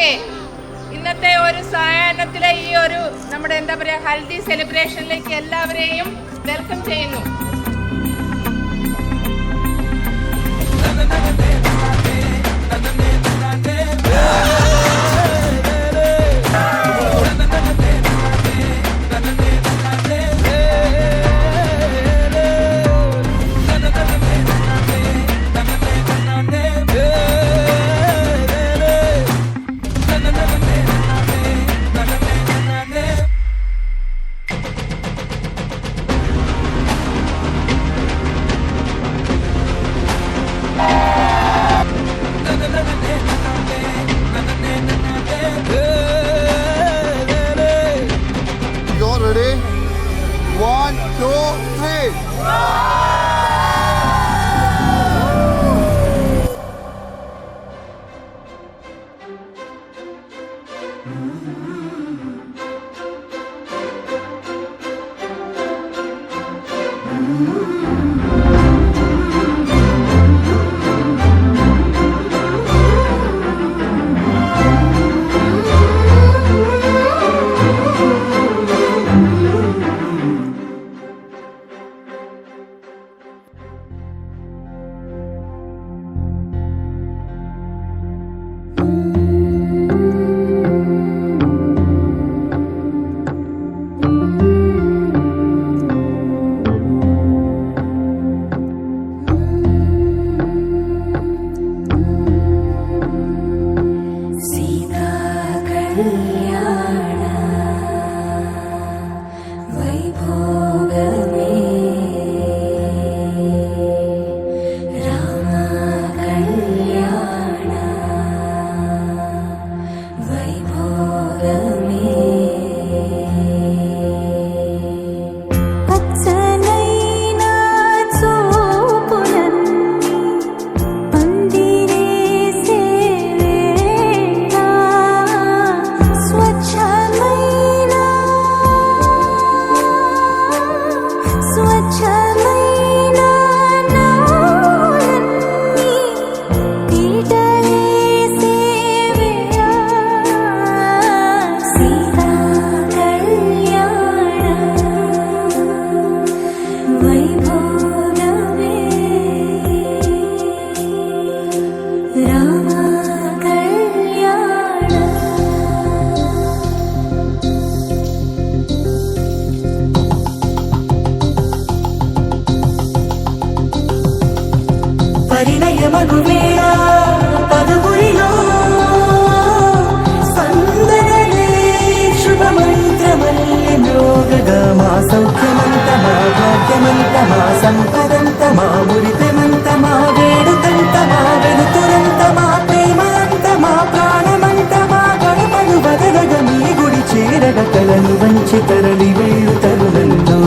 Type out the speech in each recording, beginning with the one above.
Okay, ഇന്നത്തെ ഒരു സായാഹ്നത്തിലെ ഈ ഒരു നമ്മുടെ എന്താ പറയാ ഹൽദി സെലിബ്രേഷനിലേക്ക് എല്ലാവരെയും വെൽക്കം ചെയ്യുന്നു. Ready? 1, 2, 3. పరిణయమగువేళ పదుగురిలో స్పందనలే శుభమంత్రమల్లె మ్రోగగా మా సౌఖ్యమంతమా భాగ్యమంతమా సంపదంతమా మురితమంతమా వేడుకంతమా వెలుతురంతమా ప్రేమంతమా ప్రాణమంతమా గడపను బదలగ మీ గుడి చేరగ కలను వంచి తరలి వెళ్ళు తరుణంలో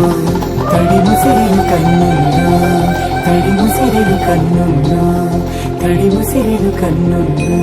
తడి ముసిరిలు కన్నుల్లో తడి ముసిరిలు కన్నుల్లో తడి ముసిరిలు కన్నుల్లో